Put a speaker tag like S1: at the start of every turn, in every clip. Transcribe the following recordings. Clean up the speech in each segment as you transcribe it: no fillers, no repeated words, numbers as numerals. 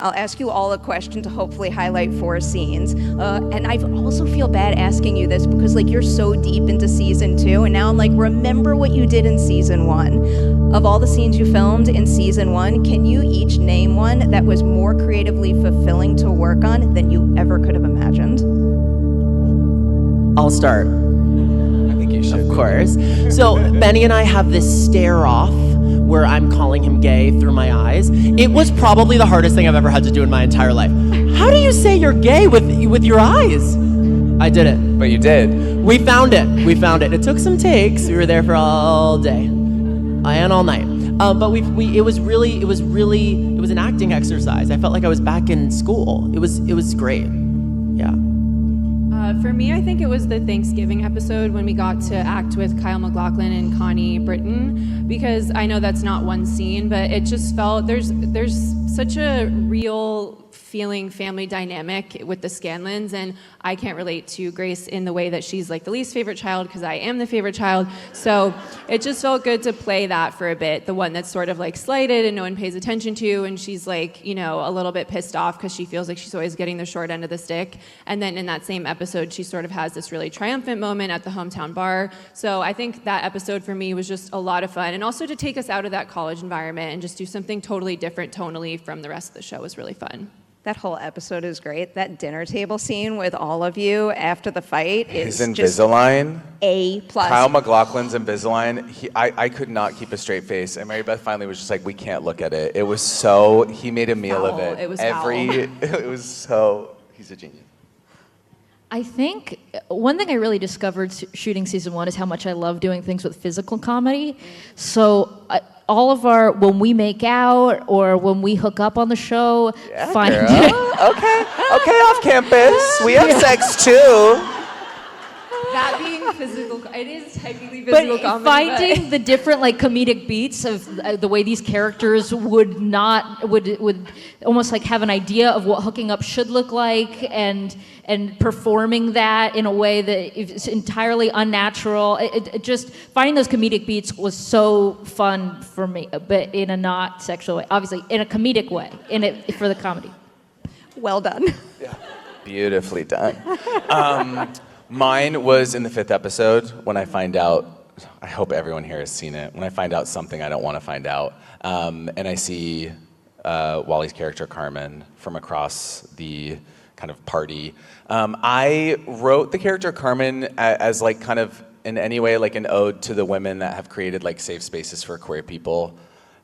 S1: I'll ask you all a question to hopefully highlight 4 scenes. And I also feel bad asking you this because like you're so deep into season 2, and now I'm like, remember what you did in season 1. Of all the scenes you filmed in season 1, can you each name one that was more creatively fulfilling to work on than you ever could have imagined?
S2: I'll start.
S3: I think you should.
S2: Of course. So Benny and I have this stare off where I'm calling him gay through my eyes. It was probably the hardest thing I've ever had to do in my entire life. How do you say you're gay with your eyes? I did it.
S3: But you did.
S2: We found it. It took some takes. We were there for all day and all night. But it was an acting exercise. I felt like I was back in school. It was great. Yeah.
S4: For me, I think it was the Thanksgiving episode when we got to act with Kyle MacLachlan and Connie Britton, because I know that's not one scene, but it just felt there's such a real feeling family dynamic with the Scanlons, and I can't relate to Grace in the way that she's like the least favorite child because I am the favorite child. So it just felt good to play that for a bit, the one that's sort of like slighted and no one pays attention to, and she's like, you know, a little bit pissed off because she feels like she's always getting the short end of the stick. And then in that same episode, she sort of has this really triumphant moment at the hometown bar. So I think that episode for me was just a lot of fun, and also to take us out of that college environment and just do something totally different tonally from the rest of the show was really fun.
S1: That whole episode is great. That dinner table scene with all of you after the fight is
S3: His
S1: just
S3: Invisalign.
S1: A+.
S3: Kyle MacLachlan's Invisalign. I could not keep a straight face, and Mary Beth finally was just like, "We can't look at it." It was so. He made a meal of
S4: Foul.
S3: it.
S4: It was foul.
S3: It was so. He's a genius.
S5: I think one thing I really discovered shooting season 1 is how much I love doing things with physical comedy. So all of our, when we make out or when we hook up on the show,
S3: Yeah,
S5: find
S3: girl. Okay, off campus. We have sex too.
S4: That being physical, it is technically
S5: but
S4: physical comedy.
S5: finding the different like comedic beats of the way these characters would almost like have an idea of what hooking up should look like, and performing that in a way that is entirely unnatural. It just finding those comedic beats was so fun for me, but in a not sexual way, obviously in a comedic way, for the comedy.
S1: Well done.
S3: Yeah. Beautifully done. Mine was in the 5th episode when I find out, I hope everyone here has seen it, when I find out something I don't want to find out. And I see Wally's character Carmen from across the kind of party. I wrote the character Carmen as like kind of in any way like an ode to the women that have created like safe spaces for queer people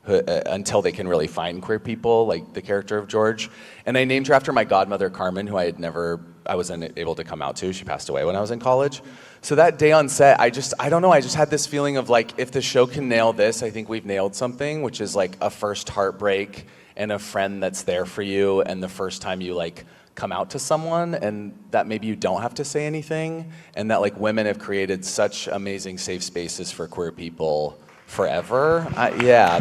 S3: until they can really find queer people, like the character of George. And I named her after my godmother Carmen, who I wasn't able to come out to. She passed away when I was in college. So that day on set, I don't know, I just had this feeling of like, if the show can nail this, I think we've nailed something, which is like a first heartbreak and a friend that's there for you, and the first time you like come out to someone, and that maybe you don't have to say anything, and that like women have created such amazing safe spaces for queer people forever. Yeah,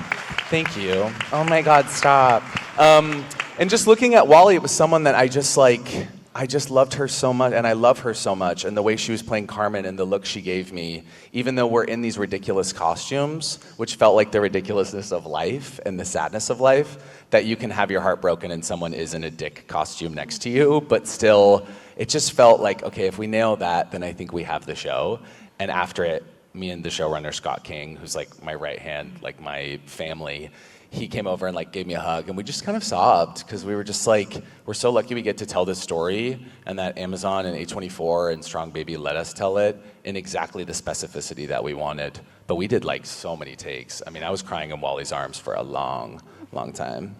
S3: thank you. Oh my God, stop. And just looking at Wally, it was someone that I just loved her so much, and I love her so much, and the way she was playing Carmen and the look she gave me, even though we're in these ridiculous costumes, which felt like the ridiculousness of life and the sadness of life, that you can have your heart broken and someone is in a dick costume next to you, but still, it just felt like, okay, if we nail that, then I think we have the show. And after it, me and the showrunner, Scott King, who's like my right hand, like my family, he came over and like gave me a hug, and we just kind of sobbed because we were just like, we're so lucky we get to tell this story, and that Amazon and A24 and Strong Baby let us tell it in exactly the specificity that we wanted. But we did like so many takes. I mean, I was crying in Wally's arms for a long, long time.